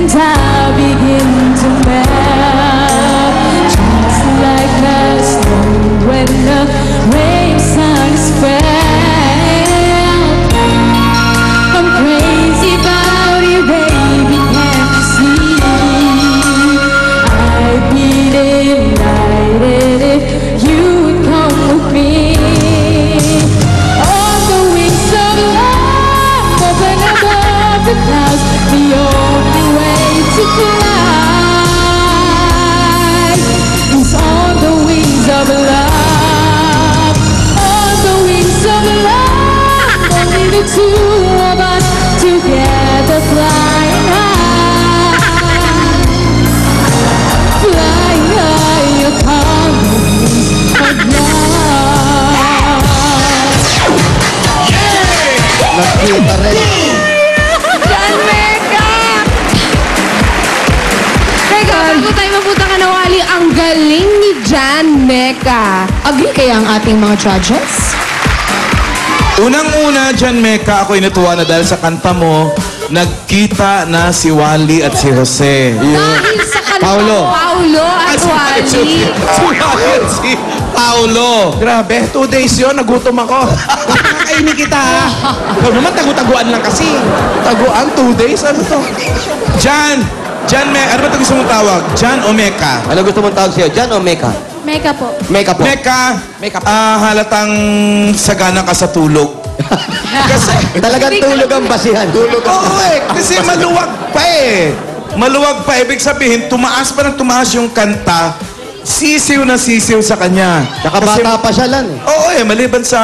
and I begin to melt, just like the snow when the rain sun is felt. I'm crazy about you, baby, can't you see? I'd be delighted if you would come with me. On the wings of love, open above the clouds, the only way to fly is on the wings of love. On the wings of love, only the two of us together flying high, flying high upon the wings of love. Nagkita rin. John Mecca! Teka, bago tayo mapunta ka na, Wally, ang galing ni John Mecca. Agree kaya ang ating mga judges? Unang-una, John Mecca, ako'y natuwa na dahil sa kanta mo, nagkita na si Wally at si Jose. Dahil sa kanta Paulo. Paulo at Wally. Si Wally at si Paulo. Grabe, 2 days yun, nagutom ako. Nakakainin kita, ha? Ikaw naman, tagu-taguan lang kasi. Taguan, 2 days? Ano to? John Mecca, ano ba ito gusto mong tawag? John o Mecca? Ano gusto mong tawag sa'yo? Jan o Mecca? Mecca po. Mecca po. Mecca, Mecca. halatang sagana ka sa tulog. Kasi, Talagang tulog ang basihan. Tulog ang oo kasi maluwag pa eh. Maluwag pa, ibig sabihin, tumaas pa ng tumaas yung kanta, sisiw na sisiw sa kanya. Tsaka bata pa siya lang. Oo maliban sa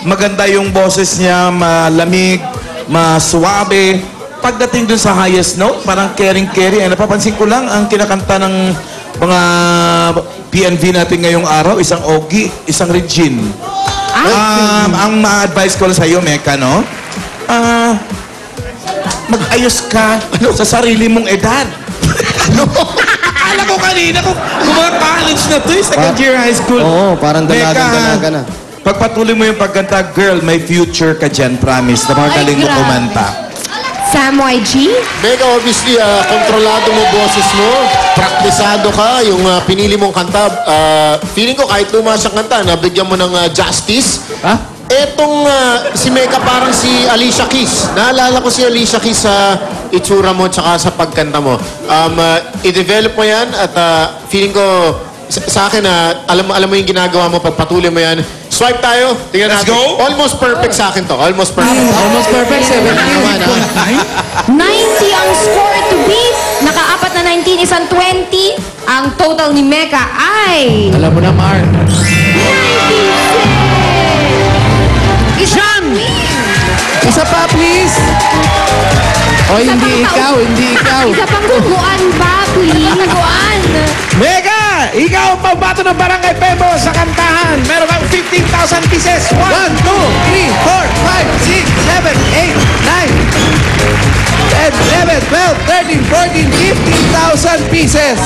maganda yung boses niya, malamig, masuwabe. Pagdating dun sa highest note, parang caring-caring. Napapansin ko lang, ang kinakanta ng mga PNV natin ngayong araw, isang Ogie, isang Regine. Ang ma-advise ko lang sa iyo, Mecca, no? Mag-ayos ka sa sarili mong edad. Akala ko kanina kung mga college na to, second year high school. Oo, parang dalagang ka na. Pagpatuloy mo yung pagkanta, girl, may future ka dyan, promise. Napakagaling mo grabe. kumanta. Sam YG? Mega, obviously, kontrolado mo boses mo, praktisado ka, yung pinili mong kanta, feeling ko kahit lumas ang kanta, nabigyan mo ng justice. Ha? Etong si Mega parang si Alicia Keys. Naalala ko si Alicia Keys sa itsura mo tsaka sa pagkanta mo. I-develop mo yan at feeling ko sa akin, alam mo yung ginagawa mo, pagpatuloy mo yan. Swipe tayo. Tingnan Let's natin. go. Almost perfect sa akin to. Almost perfect. Almost perfect, 17. 90 ang score to beat. Nakaapat na 19, isang 20. Ang total ni Mecca ay... Alam mo na, Mark. 96! John! Isa pa, please. O, hindi ikaw, hindi ikaw. Isa pang guguan pa, please. Guguan. Mega! Ikaw ang pambato ng Barangay Pembo sa kantahan. Meron kang 15,000 pieces. 1, 2, 3, 4, 5, 6, 7, 8, 9, 10, 11, 12, 13, 14, 15,000 pieces.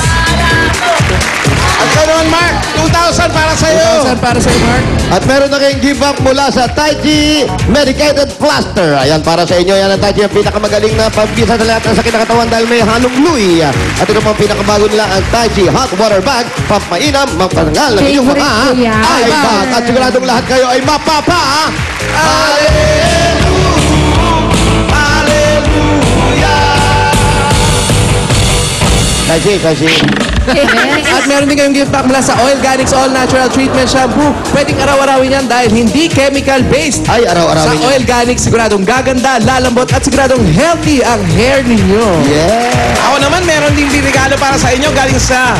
At karoon, Mark, 2,000 para sa'yo. 2,000 para sa'yo, Mark. At meron na kayong give up mula sa Taiji Medicated Plaster. Ayan, para sa inyo. Yan ang Taiji, ang pinakamagaling na pambisa sa lahat ng sakit na katawan dahil may halong lui. At ito pang pinakabago nila, ang Taiji Hot Water Bag. Pampainam, mapangal ng inyong mga Favorite ko yan. ay bag. At siguradong lahat kayo ay mapapa. Taiji, Taiji. At meron din kayong gift pack mula sa Oil Organics All Natural Treatment Shampoo. Pwedeng araw-arawin yan dahil hindi chemical-based. Ay, Sa araw-arawin. Oil Organics, siguradong gaganda, lalambot at siguradong healthy ang hair ninyo. Yeah. Ako naman, meron din regalo para sa inyo galing sa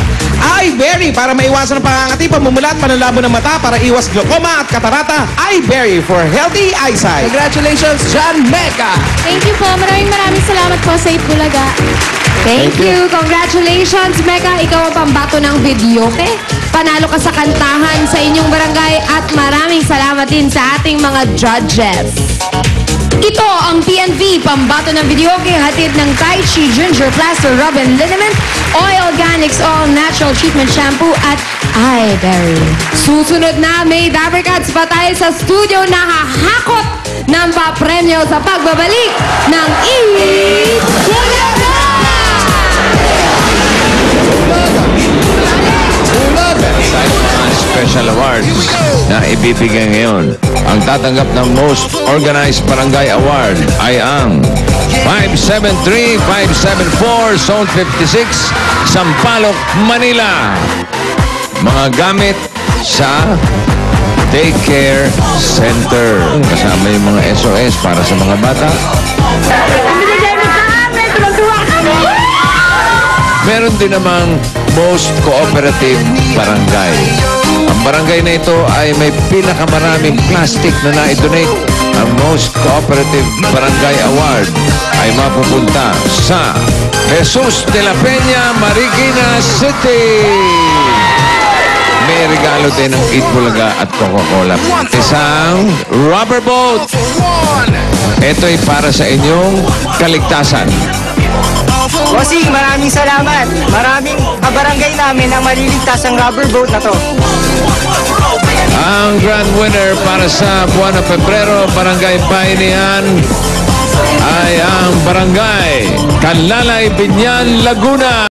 iBerry para maiwasan ang pangangati, pamumula at panlalabo ng mata para iwas glaucoma at katarata. iBerry for healthy eyesight. Congratulations, John Mecca! Thank you po. Maraming salamat po sa Ipulaga. Thank you. Congratulations, Mecca. Ikaw ang pambato ng videoke. Panalo ka sa kantahan sa inyong barangay at maraming salamat din sa ating mga judges. Ito ang PNV, pambato ng videoke, hatid ng Tai Chi Ginger Plaster Rub and Liniment, Oil Organics All Natural Treatment Shampoo at iBerry. Susunod na, may Dabarcats pa tayo sa studio na hahakot ng papremyo sa pagbabalik ng Eat Together! ibibigay ngayon. Ang tatanggap ng Most Organized Barangay Award ay ang 573-574 Zone 56, Sampaloc, Manila. Mga gamit sa daycare center. Kasama yung mga SOS para sa mga bata. Meron din namang Most Cooperative Barangay. Ang barangay na ito ay may pinakamaraming plastic na na-donate. Ang Most Cooperative Barangay Award ay mapupunta sa Jesus de la Peña, Marikina City. May regalo din ng Eat Bulaga at Coca-Cola. Isang rubber boat. Ito ay para sa inyong kaligtasan. Bossing, maraming salamat. Maraming kabarangay namin ang maliligtas ang rubber boat na to. Ang grand winner para sa buwan ng Pebrero, Barangay Bayanihan, ay ang Barangay Kalalay, Binyan, Laguna.